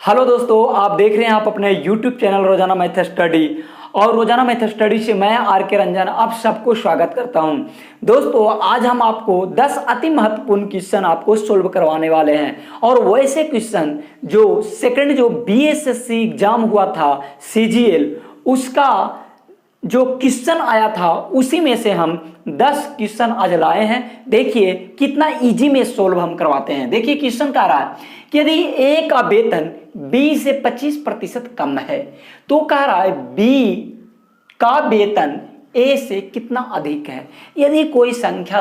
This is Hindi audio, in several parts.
हेलो दोस्तों, आप देख रहे हैं आप अपने YouTube चैनल रोजाना मैथ स्टडी। और रोजाना मैथ स्टडी से मैं आर.के. रंजन आप सबको स्वागत करता हूं। दोस्तों, आज हम आपको 10 अति महत्वपूर्ण क्वेश्चन आपको सोल्व करवाने वाले हैं। और वैसे क्वेश्चन जो सेकंड जो बीएसएससी एग्जाम हुआ था CGL, उसका जो क्वेश्चन आया था उसी में से हम 10 क्वेश्चन आज लाए हैं। देखिए कितना इजी में सोल्व हम करवाते हैं। देखिए क्वेश्चन कह रहा है कि यदि ए का वेतन बी से 25% कम है तो कह रहा है बी का वेतन ए से कितना अधिक है। यदि कोई संख्या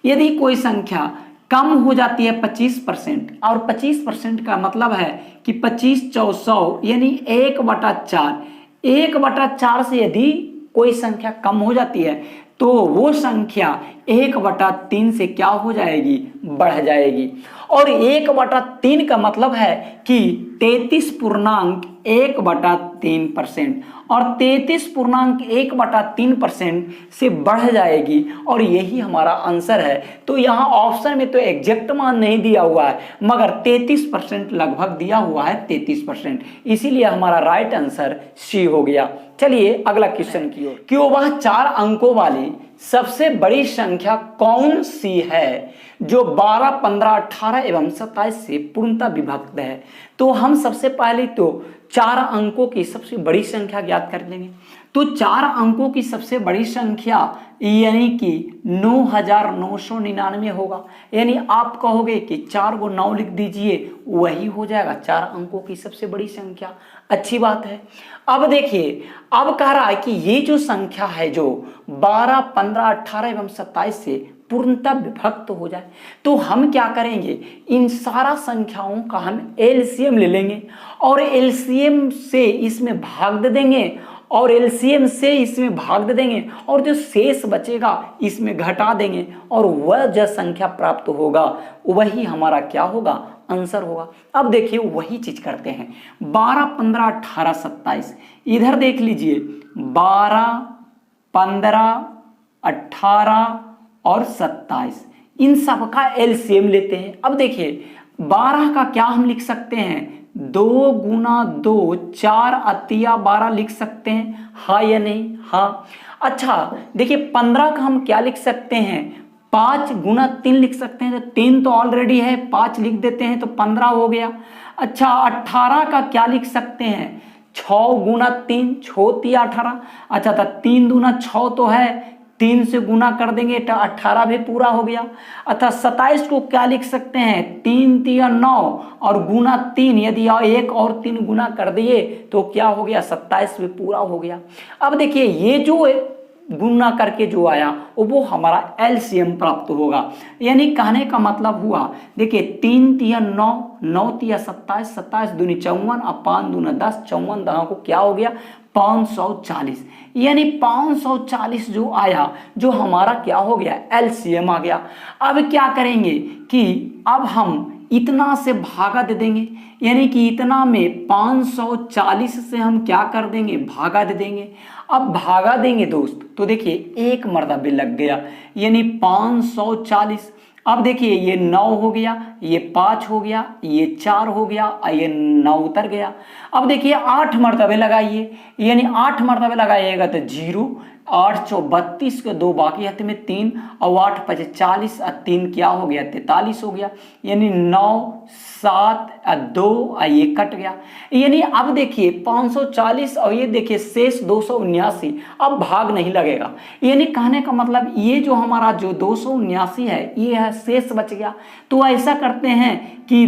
यदि कोई संख्या कम हो जाती है 25%, और 25% का मतलब है कि 25 × 100 यानी 1/4। 1/4 से यदि कोई संख्या कम हो जाती है तो वो संख्या 1/3 से क्या हो जाएगी, बढ़ जाएगी। और 1/3 का मतलब है कि 33.1/3%, और 33.1/3% से बढ़ जाएगी, और यही हमारा आंसर है। तो यहाँ ऑप्शन में तो एग्जैक्ट मान नहीं दिया हुआ है, मगर 33% लगभग दिया हुआ है, 33%, इसीलिए हमारा राइट आंसर सी हो गया। चलिए अगला क्वेश्चन की ओर। कि वह 4 अंकों वाली सबसे बड़ी संख्या कौन सी है जो 12, 15, 18 एवं 27 से पूर्णतः विभक्त है। तो हम सबसे पहले तो 4 अंकों की सबसे बड़ी संख्या ज्ञात कर लेंगे। तो 4 अंकों की सबसे बड़ी संख्या यानी कि 9999 होगा। यानी आप कहोगे कि 4 को 9 लिख दीजिए, वही हो जाएगा 4 अंकों की सबसे बड़ी संख्या। अच्छी बात है। अब देखिए, अब कह रहा है कि ये जो संख्या है जो 12, 15, 18 एवं 27 से पूर्णतः विभक्त हो जाए, तो हम क्या करेंगे, इन सारा संख्याओं का हम एलसीएम ले लेंगे और एलसीएम से इसमें भाग दे देंगे, और एलसीएम से इसमें भाग दे देंगे, और जो शेष बचेगा इसमें घटा देंगे, और वह जो संख्या प्राप्त होगा वही हमारा क्या होगा, आंसर होगा। अब देखिए वही चीज करते हैं। 12, 15, 18, 27, इधर देख लीजिए 12, 15, 18 और 27, इन सब का एलसीएम लेते हैं। अब देखिए 12 का क्या हम लिख सकते हैं, 2 × 2 4 अतिया 12 लिख सकते हैं, हाँ या नहीं, हाँ। अच्छा देखिए 15 का हम क्या लिख सकते हैं, 5 × 3 लिख सकते हैं। तो 3 तो ऑलरेडी है, 5 लिख देते हैं तो 15 हो गया। अच्छा 18 का क्या लिख सकते हैं, 6 × 3 6 18। अच्छा तो 3 दूना 6 तो है, 3 से गुना कर देंगे तो 18 भी पूरा हो गया। अतः 27 को क्या लिख सकते हैं, 3 × 9 और गुना 3, यदि 1 और 3 गुना कर दिए तो क्या हो गया, 27 भी पूरा हो गया। अब देखिए ये जो गुना करके जो आया वो हमारा एलसीएम प्राप्त होगा। यानी कहने का मतलब हुआ, देखिए 3 × 9, 9 × 27, 27 दूनी 54 और 5 दूना 10, 54 दहा को क्या हो गया, 540। यानी 540 जो आया, जो हमारा क्या हो गया, एलसीएम आ गया। अब क्या करेंगे कि अब हम इतना से भागा दे देंगे, यानी कि इतना में 540 से हम क्या कर देंगे, भागा दे देंगे। अब भागा देंगे दोस्त तो देखिए एक मर्तबे लग गया, यानी 540। अब देखिए ये 9 हो गया, ये 5 हो गया, ये 4 हो गया, ये 9 उतर गया। अब देखिए 8 मर्तबे लगाइए, यानी 8 मर्तबे लगाइएगा तो 0, 8 × 4 32 के 2 बाकी हाथ में 3, और 8 × 5 40 और 3 क्या हो गया, 43 हो गया। यानी 9, 7 और 2 ये कट गया। यानी अब देखिए 540 और ये देखिए शेष 279, अब भाग नहीं लगेगा। यानी कहने का मतलब ये जो हमारा जो 279 है ये है शेष बच गया। तो ऐसा करते हैं कि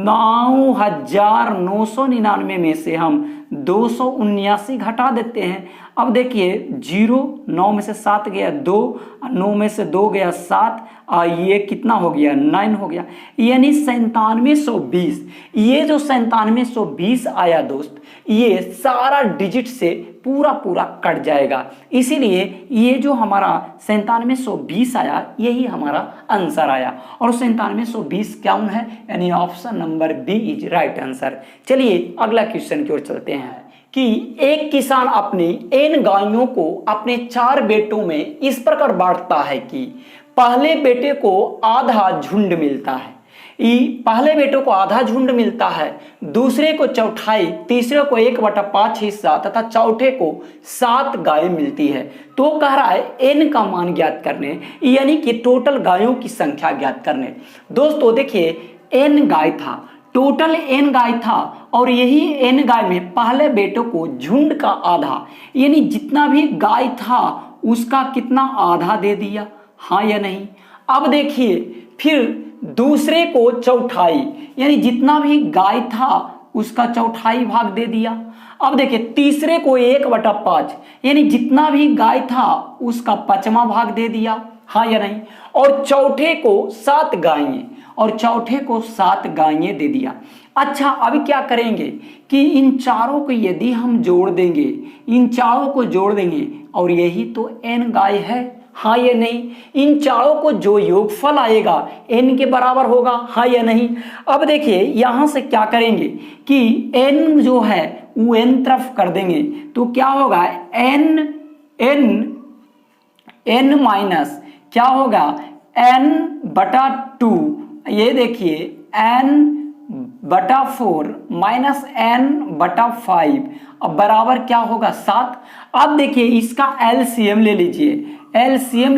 9999 में से हम 279 घटा देते हैं। अब देखिए 0, 9 में से 7 गया 2, 9 में से 2 गया 7, और ये कितना हो गया, 9 हो गया। यानी 9720। ये जो 9720 आया दोस्त, ये सारा डिजिट से पूरा पूरा कट जाएगा। इसीलिए ये जो हमारा 9720 आया यही हमारा आंसर आया, और 9720 कौन है, यानी option number B is right answer. चलिए अगला क्वेश्चन की ओर चलते हैं। कि एक किसान अपनी n गायों को अपने 4 बेटों में इस प्रकार बांटता है कि पहले बेटे को आधा झुंड मिलता है, पहले बेटों को आधा झुंड मिलता है, दूसरे को चौथाई, तीसरे को 1/5 हिस्सा तथा चौथे को 7 गायें मिलती है। तो कह रहा है n का मान ज्ञात करने, यानी कि टोटल गायों की संख्या ज्ञात करने। दोस्तों देखिए n गाय था, टोटल n गाय था और यही n गाय में पहले बेटों को झुंड का आधा, यानी जितना भी गाय था उसका कितना आधा दे दिया, हाँ या नहीं। अब देखिए फिर दूसरे को चौथाई, यानी जितना भी गाय था उसका चौथाई भाग दे दिया। अब देखिए तीसरे को 1/5, यानी जितना भी गाय था उसका 5वां भाग दे दिया, हाँ या नहीं। और चौथे को 7 गायें दे दिया। अच्छा अब क्या करेंगे कि इन चारों को यदि हम जोड़ देंगे, और यही तो n गाय है, हाँ या नहीं। इन चारों को जो योगफल आएगा n के बराबर होगा, हाँ या नहीं। अब देखिए यहां से क्या करेंगे कि n जो है वो n तरफ कर देंगे, तो क्या होगा n माइनस क्या होगा n/2, ये देखिए n/4 माइनस n/5, अब बराबर क्या होगा 7। अब देखिए इसका एलसीएम ले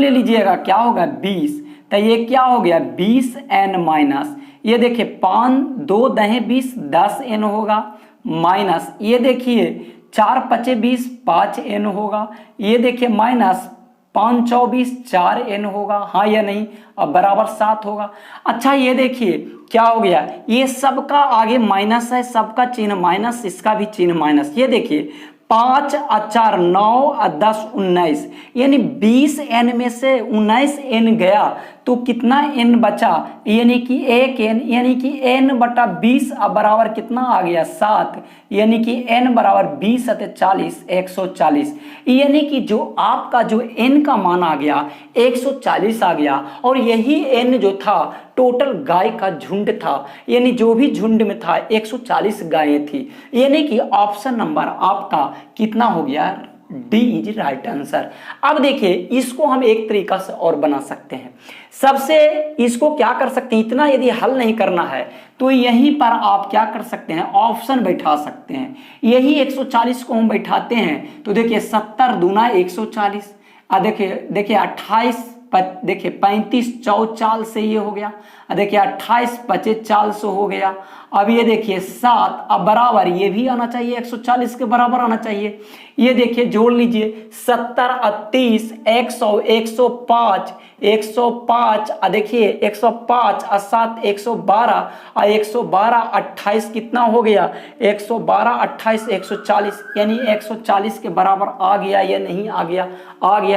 लीजिएगा, क्या होगा 20, तो ये क्या हो गया 20n माइनस, ये देखिए 5 2 दहे 20 10n होगा, माइनस ये देखिए 4 5 20 5n होगा, ये देखिए माइनस 5 24 4n होगा, हाँ या नहीं। अब बराबर 7 होगा। अच्छा ये देखिए क्या हो गया, ये सबका आगे माइनस है, सबका चिन्ह माइनस, इसका भी चिन्ह माइनस। ये देखिए 5 और 4 9 और 10 19, यानी 20n में से 19n गया तो कितना n बचा, यानी कि 1n, यानी कि n/20 अब बराबर कितना आ गया 7, यानी कि n बराबर 20 + 40 140, यानी कि जो आपका जो n का मान आ गया 140 आ गया। और यही n जो था टोटल गाय का झुंड था, यानी जो भी झुंड में था 140 गायें थी, यानी कि ऑप्शन नंबर आपका कितना हो गया, डी इज राइट आंसर। अब देखिए इसको हम एक तरीका से और बना सकते हैं। सबसे इसको क्या कर सकते हैं, इतना यदि हल नहीं करना है तो यहीं पर आप क्या कर सकते हैं, ऑप्शन बैठा सकते हैं। यही 140 को हम बैठाते हैं तो देखिए 70 दूना 140, देखिए 28 देखिए 35 4 से ये हो गया, देखिए 28 25 400 हो गया। अब ये देखिए 7, अब बराबर ये भी आना चाहिए 140 के बराबर आना चाहिए। ये देखिए जोड़ लीजिए 70 और 30 100 105 105, देखिए 105 और 7 112 और 112 28 कितना हो गया 112 28 140, यानी 140 के बराबर आ गया या नहीं आ गया,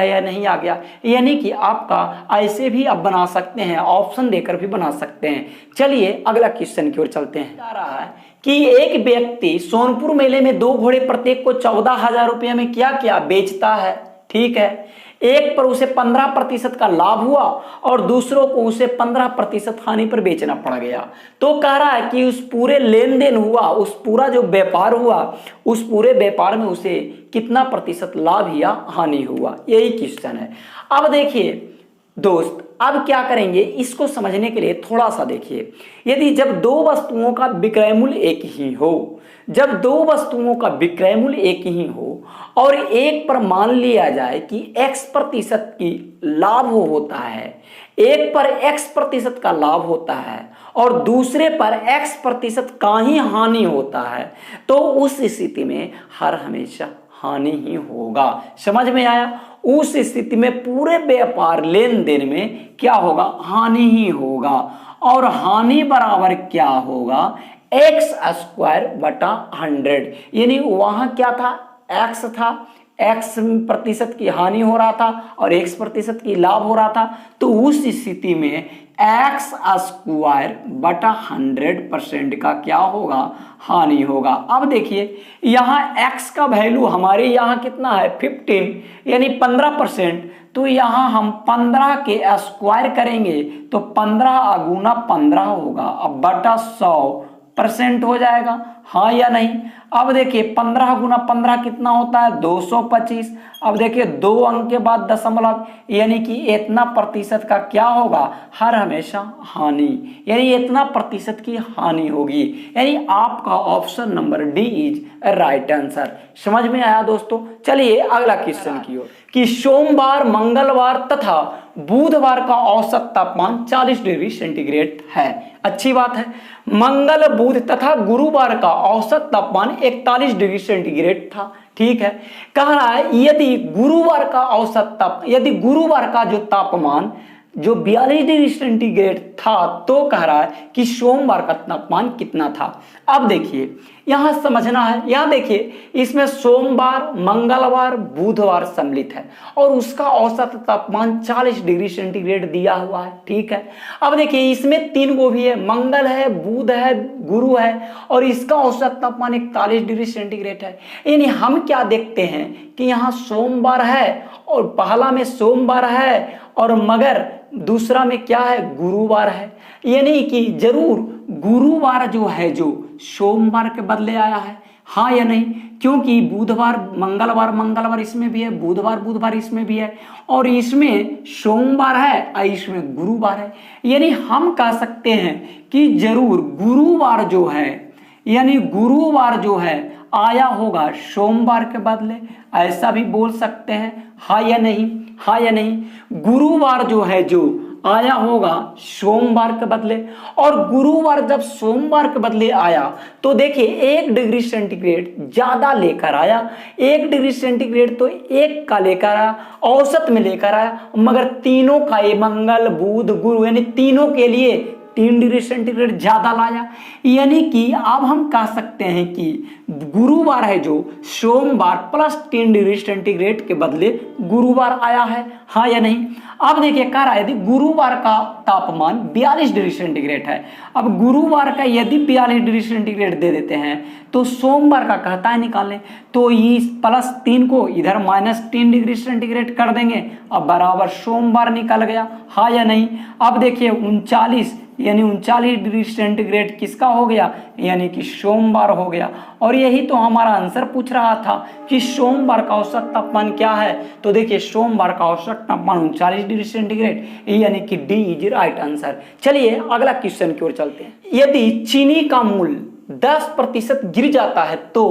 या नहीं आ गया। यानी कि आपका ऐसे भी आप बना सकते हैं, ऑप्शन देकर भी बना सकते हैं। चलिए अगला क्वेश्चन की ओर चलते हैं। आ रहा है कि एक व्यक्ति सोनपुर मेले में 2 घोड़े प्रत्येक को 14,000 रुपये में क्या क्या बेचता है, ठीक है। एक पर उसे 15% का लाभ हुआ और दूसरों को उसे 15% हानि पर बेचना पड़ गया। तो कह रहा है कि उस पूरे लेन देन हुआ, उस पूरा जो व्यापार हुआ, उस पूरे व्यापार में उसे कितना प्रतिशत लाभ या हानि हुआ, यही क्वेश्चन है। अब देखिए दोस्त अब क्या करेंगे, इसको समझने के लिए थोड़ा सा देखिए। यदि जब 2 वस्तुओं का विक्रय मूल्य एक ही हो, जब 2 वस्तुओं का विक्रय मूल्य एक ही हो और एक पर मान लिया जाए कि x% की लाभ होता है, एक पर x% का लाभ होता है और दूसरे पर x% का ही हानि होता है, तो उस स्थिति में हर हमेशा हानि ही होगा। समझ में आया। उस स्थिति में पूरे व्यापार लेन देन में क्या होगा, हानि ही होगा। और हानि बराबर क्या होगा, x²/100, यानी वहां क्या था, x था, x% की हानि हो रहा था और x% की लाभ हो रहा था। तो उस स्थिति में x²/100% का क्या होगा, हानि होगा। अब देखिए यहाँ x का वैल्यू हमारे यहाँ कितना है 15, यानी 15%। तो यहाँ हम 15 के स्क्वायर करेंगे तो 15 × 15 होगा, अब बटा 100% हो जाएगा। हाँ या नहीं। अब देखिए 15 गुना 15 कितना होता है 225। अब देखिए 2 अंक के बाद दशमलव, यानी कि इतना प्रतिशत का क्या होगा, हर हमेशा हानि, यानी इतना प्रतिशत की हानि होगी। यानी आपका option number D is right answer. समझ में आया दोस्तों। चलिए अगला क्वेश्चन की ओर, कि सोमवार, मंगलवार तथा बुधवार का औसत तापमान 40 डिग्री सेंटीग्रेड है। अच्छी बात है। मंगल, बुध तथा गुरुवार का औसत तापमान 41 डिग्री सेंटीग्रेड था। ठीक है। कह रहा है यदि गुरुवार का औसत यदि गुरुवार का जो तापमान जो 42 डिग्री सेंटीग्रेड था, तो कह रहा है कि सोमवार का तापमान कितना था। अब देखिए यहां समझना है, यहां देखिए इसमें सोमवार, मंगलवार, बुधवार सम्मिलित है और उसका औसत तापमान 40 डिग्री सेंटीग्रेड दिया हुआ है। ठीक है। अब देखिए इसमें 3 गो भी है, मंगल है, बुध है, गुरु है, और इसका औसत तापमान 41 डिग्री सेंटीग्रेड है। यानी हम क्या देखते हैं कि यहाँ सोमवार है और पहला में सोमवार है और मगर दूसरा में क्या है, गुरुवार है। यानी कि जरूर गुरुवार जो है जो सोमवार के बदले आया है, हाँ या नहीं, क्योंकि बुधवार मंगलवार इसमें भी है, बुधवार इसमें भी है, और इसमें सोमवार है और इसमें गुरुवार है। यानी हम कह सकते हैं कि जरूर गुरुवार जो है, यानी गुरुवार जो है आया होगा सोमवार के बदले, ऐसा भी बोल सकते हैं। हाँ या नहीं, हाँ या नहीं। गुरुवार जो है जो आया होगा सोमवार के बदले, और गुरुवार जब सोमवार के बदले आया तो देखिए 1 डिग्री सेंटीग्रेड ज्यादा लेकर आया। 1 डिग्री सेंटीग्रेड तो 1 का लेकर आया, औसत में लेकर आया, मगर तीनों का, ये मंगल, बुध, गुरु, यानी तीनों के लिए 3 डिग्री सेंटीग्रेड ज्यादा लाया। यानी कि अब हम कह सकते हैं कि गुरुवार है जो सोमवार प्लस 3 डिग्री सेंटीग्रेड के बदले गुरुवार आया है, हाँ या नहीं। अब देखिए कह रहा है यदि गुरुवार का तापमान 42 डिग्री सेंटीग्रेड है, अब गुरुवार का यदि 42 डिग्री सेंटीग्रेड दे देते हैं तो सोमवार का कहता है निकालें, तो इस +3 को इधर -3 डिग्री सेंटीग्रेड कर देंगे, अब बराबर सोमवार निकल गया, हाँ या नहीं। अब देखिए 39 यानी 39 डिग्री सेंटीग्रेड किसका हो गया, यानी कि सोमवार हो गया। और यही तो हमारा आंसर पूछ रहा था कि सोमवार का औसत तापमान क्या है, तो देखिए सोमवार का औसत तापमान 39 डिग्री सेंटीग्रेड, यानी कि डी इज राइट आंसर। चलिए अगला क्वेश्चन की ओर चलते हैं। यदि चीनी का मूल्य 10% गिर जाता है तो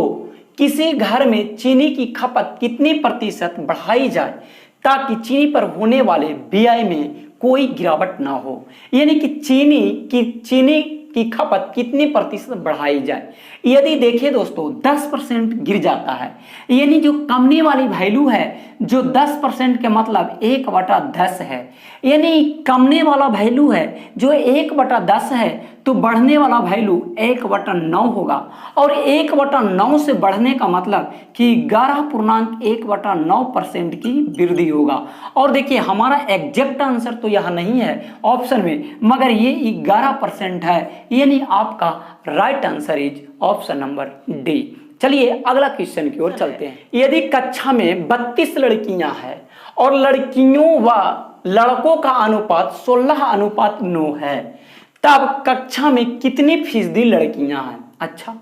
किसी घर में चीनी की खपत कितनी प्रतिशत बढ़ाई जाए ताकि चीनी पर होने वाले व्यय में कोई गिरावट ना हो। यानी कि चीनी की खपत कितनी प्रतिशत बढ़ाई जाए। यदि देखिए दोस्तों 10% गिर जाता है, यानी जो कमने वाली वैल्यू है जो 10% के मतलब 1/10 है, यानी कमने वाला वैल्यू है जो 1/10 है, तो बढ़ने वाला वैल्यू 1/9 होगा, और 1/9 से बढ़ने का मतलब कि 11.1/9% की वृद्धि होगा। और देखिए हमारा एग्जैक्ट आंसर तो यह नहीं है ऑप्शन में, मगर ये 11% है, यानी आपका right answer is option number D. चलिए अगला क्वेश्चन की ओर चलते हैं। यदि कक्षा में 32 लड़कियां हैं और लड़कियों व लड़कों का अनुपात 16:9 है, तब कक्षा में कितनी फीसदी लड़कियां हैं। अच्छा,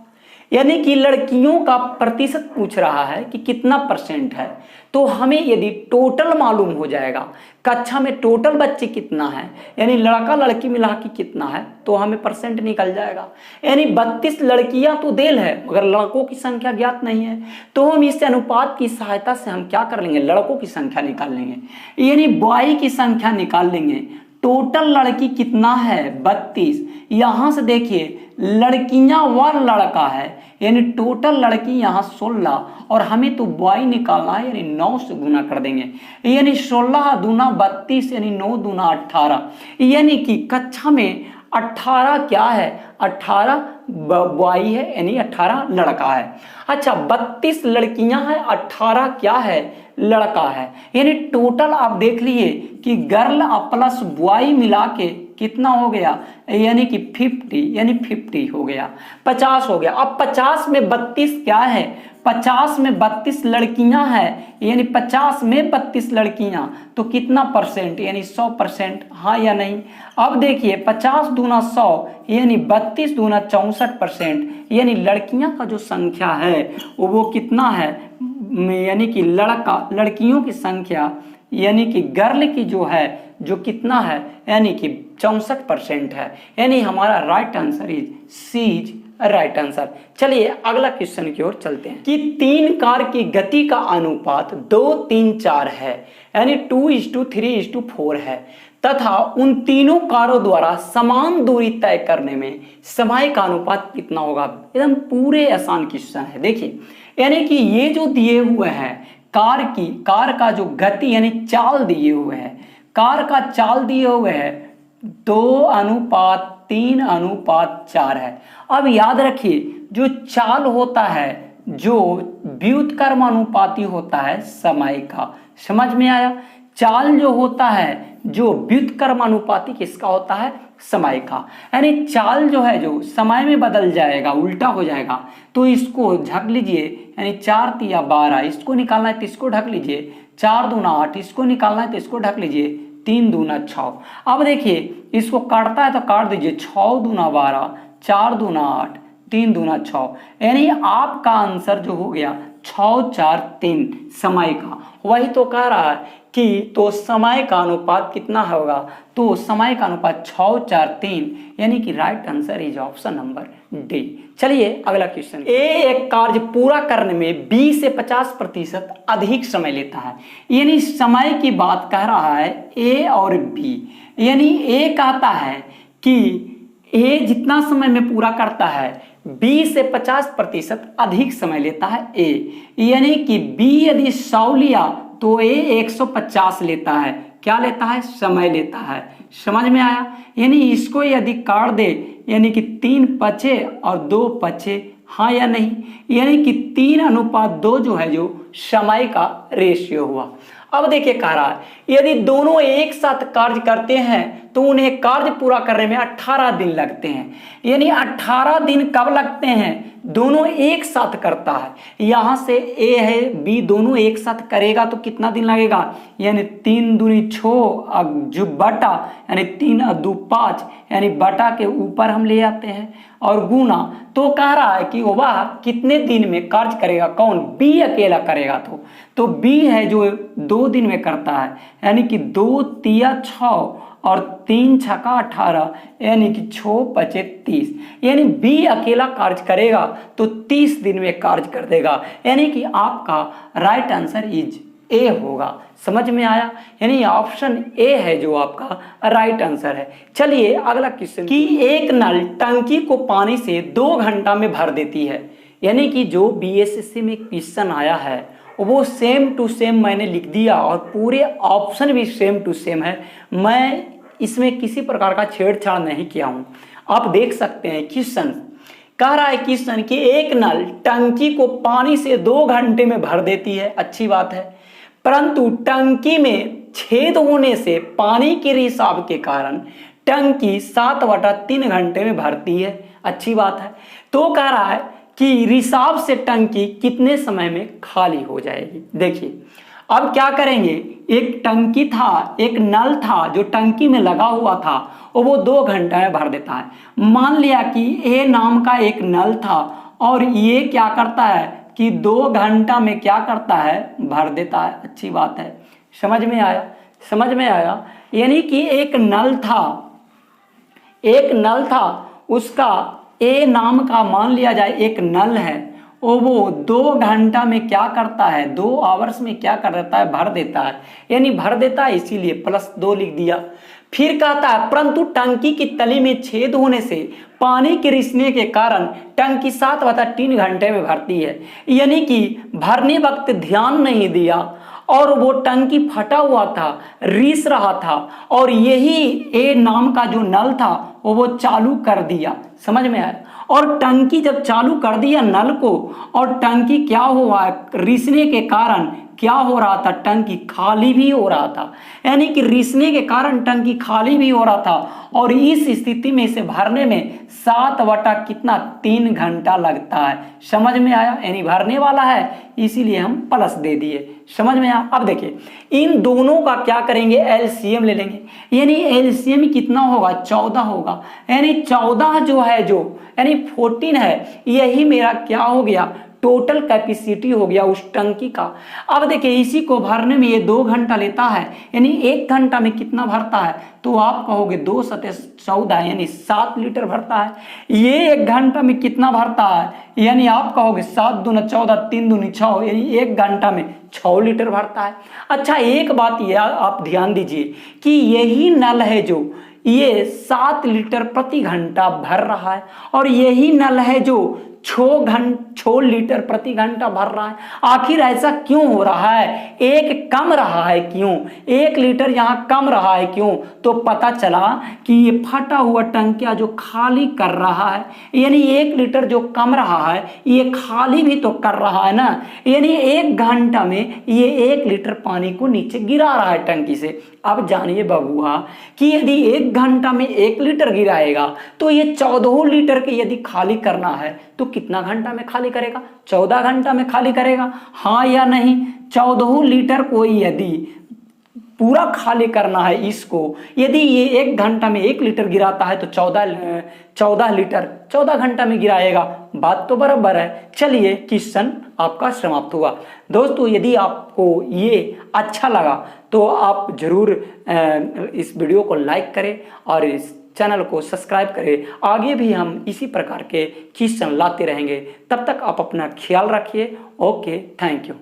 यानी कि लड़कियों का प्रतिशत पूछ रहा है कि कितना % है, तो हमें यदि टोटल मालूम हो जाएगा, कक्षा में टोटल बच्चे कितना है, यानी लड़का लड़की मिला के कितना है, तो हमें % निकल जाएगा। यानी 32 लड़कियां तो देल है मगर लड़कों की संख्या ज्ञात नहीं है, तो हम इस अनुपात की सहायता से हम क्या कर लेंगे, लड़कों की संख्या निकाल लेंगे, यानी बॉय की संख्या निकाल लेंगे। टोटल लड़की कितना है 32, यहां से देखिए लड़कियां व लड़का है, यानी टोटल लड़की यहाँ 16, और हमें तो बॉय निकालना है, यानी 9 से गुना कर देंगे, यानी 16 दूना 32, यानी 9 दूना 18, यानी कि कक्षा में 18 क्या है, 18 बॉय है, यानी 18 लड़का है। अच्छा 32 लड़कियां हैं, 18 क्या है, लड़का है, यानी टोटल आप देख लिए कि गर्ल प्लस बॉय मिला के कितना हो गया, यानी कि 50, यानी 50 हो गया, 50 हो गया। अब 50 में 32 क्या है, 50 में 32 लड़कियां हैं, यानी 50 में 32 लड़कियां, तो कितना परसेंट, यानी 100%, हाँ या नहीं। अब देखिए 50 दूना 100, यानी 32 दूना 64%, यानी लड़कियां का जो संख्या है वो कितना है, यानी कि लड़कियों की संख्या, यानी कि गर्ल की जो है, जो कितना है, यानी कि 64% है। यानी हमारा right answer is C is right answer. चलिए अगला क्वेश्चन की ओर चलते हैं कि 3 कार की गति का अनुपात 2, 3, 4 है, यानी 2:3:4 है, तथा उन तीनों कारों द्वारा समान दूरी तय करने में समय का अनुपात कितना होगा। एकदम पूरे आसान क्वेश्चन है। देखिए यानी कि ये जो दिए हुए हैं कार का जो गति यानी चाल दिए हुए हैं, कार का चाल दिए हुए है 2:3:4 है। अब याद रखिए जो चाल होता है, जो व्युत्क्रमानुपाती होता है समय का, समझ में आया। चाल जो होता है जो व्युत्क्रमानुपाती किसका होता है, समय का। यानी चाल जो है जो समय में बदल जाएगा, उल्टा हो जाएगा, तो इसको ढक लीजिए, यानी 4 तिया 12, इसको निकालना है तो इसको ढक लीजिए, 4 दूना 8, इसको निकालना है तो इसको ढक लीजिए, 3 दूना 6। अब देखिए इसको काटता है तो काट दीजिए, 6 दूना 12, 4 दूना 8, 3 दूना 6, यानी आपका आंसर जो हो गया 6, 4, 3 समय का। वही तो कह रहा है कि तो समय का अनुपात कितना होगा, तो समय का अनुपात 6, 4, 3, यानी कि right answer is option number D. चलिए अगला क्वेश्चन। एक कार्य पूरा करने में 20 से 50% अधिक समय लेता है, यानी समय की बात कह रहा है ए और बी। यानी ए कहता है कि ए जितना समय में पूरा करता है 20 से 50% अधिक समय लेता है ए, यानी कि बी यदि 100 लिया तो ए 150 लेता है, क्या लेता है, समय लेता है। समझ में आया। यानी इसको यदि काट दे, यानी कि 3 पचे और 2 पचे, हाँ या नहीं, यानी कि 3:2 जो है जो समय का रेशियो हुआ। अब देखिए कह रहा है यदि दोनों एक साथ कार्य करते हैं तो उन्हें कार्य पूरा करने में 18 दिन लगते हैं। यानी 18 दिन कब लगते हैं, दोनों एक साथ करता है। यहां से ए है बी दोनों एक साथ करेगा तो कितना दिन लगेगा, यानी 3 दूनी 6 जो बटा, यानी 3 2 5, यानी बटा के ऊपर हम ले आते हैं और गुना, तो कह रहा है कि वह कितने दिन में कार्य करेगा, कौन, बी अकेला करेगा। तो बी है जो 2 दिन में करता है, यानी कि 2 तिया 6 और 3 छका 18, यानी कि 6 पचे 30, यानी बी अकेला कार्य करेगा तो 30 दिन में कार्य कर देगा। यानी कि आपका राइट आंसर इज ए होगा। समझ में आया। यानी ऑप्शन ए है जो आपका राइट आंसर है। चलिए अगला क्वेश्चन कि एक नल टंकी को पानी से 2 घंटा में भर देती है। यानी कि जो बीएसएससी में क्वेश्चन आया है वो सेम टू सेम मैंने लिख दिया और पूरे ऑप्शन भी सेम टू सेम है। मैं इसमें किसी प्रकार का छेड़छाड़ नहीं किया हूं। आप देख सकते हैं क्वेश्चन कह रहा है क्वेश्चन कि एक नल टंकी को पानी से 2 घंटे में भर देती है, अच्छी बात है, परंतु टंकी में छेद होने से पानी के रिसाव के कारण टंकी 7/3 घंटे में भरती है, अच्छी बात है। तो कह रहा है कि रिसाव से टंकी कितने समय में खाली हो जाएगी। देखिए अब क्या करेंगे, एक टंकी था, एक नल था जो टंकी में लगा हुआ था और वो 2 घंटे में भर देता है। मान लिया कि ए नाम का एक नल था और ये क्या करता है कि 2 घंटा में क्या करता है, भर देता है, अच्छी बात है। समझ में आया, समझ में आया। यानी कि एक नल था उसका ए नाम का मान लिया जाए एक नल है और वो 2 घंटा में क्या करता है, 2 आवर्स में क्या कर देता है, भर देता है। यानी भर देता है इसीलिए +2 लिख दिया। फिर कहता है परंतु टंकी की तली में छेद होने से पानी के रिसने के कारण टंकी 7/3 घंटे में भरती है। यानी कि भरने वक्त ध्यान नहीं दिया और वो टंकी फटा हुआ था, रिस रहा था और यही ए नाम का जो नल था वो चालू कर दिया। समझ में आया। और टंकी जब चालू कर दिया नल को और टंकी क्या हुआ, रिसने के कारण क्या हो रहा था, टंकी खाली भी हो रहा था, यानी कि रिसने के कारण टंकी खाली भी हो रहा था। और इस स्थिति में इसे भरने में 7/3 घंटा लगता है। समझ में आया, यानी भरने वाला है इसीलिए हम प्लस दे दिए। समझ में आया। अब देखिए इन दोनों का क्या करेंगे, एलसीएम ले लेंगे, यानी एलसीएम कितना होगा, 14 होगा, यानी 14 जो है यानी 14 है, यही मेरा क्या हो गया, टोटल कैपेसिटी हो गया उस टंकी का। अब देखिए इसी को भरने में ये 2 घंटा लेता है, यानी 1 घंटा में कितना भरता है, तो आप कहोगे 2 सते 14 यानी 7 लीटर भरता है। ये 1 घंटा में कितना भरता है, यानी आप कहोगे 7 दूना 14 3 दूनी 6, यानी 1 घंटा में 6 लीटर भरता है। अच्छा एक बात ये आप ध्यान दीजिए कि यही नल है जो ये 7 लीटर प्रति घंटा भर रहा है, और यही नल है जो 6 लीटर प्रति घंटा भर रहा है। आखिर ऐसा क्यों हो रहा है, एक कम रहा है क्यों, 1 लीटर यहाँ कम रहा है क्यों, तो पता चला कि ये फटा हुआ टंकिया जो खाली कर रहा है, यानी 1 लीटर जो कम रहा है ये खाली भी तो कर रहा है ना, यानी 1 घंटा में ये 1 लीटर पानी को नीचे गिरा रहा है टंकी से। अब जानिए बबुआ कि यदि 1 घंटा में 1 लीटर गिराएगा तो ये 14 लीटर के यदि खाली करना है तो कितना घंटा में खाली करेगा, 14 घंटा में खाली करेगा, हाँ या नहीं। 14 लीटर को यदि पूरा खाली करना है इसको, यदि ये 1 घंटा में 1 लीटर गिराता है तो 14 लीटर 14 घंटा में गिराएगा, बात तो बराबर है। चलिए क्वेश्चन आपका समाप्त हुआ। दोस्तों यदि आपको ये अच्छा लगा तो आप जरूर इस वीडियो को लाइक करें और इस चैनल को सब्सक्राइब करें। आगे भी हम इसी प्रकार के क्वेश्चन लाते रहेंगे। तब तक आप अपना ख्याल रखिए। Okay, thank you.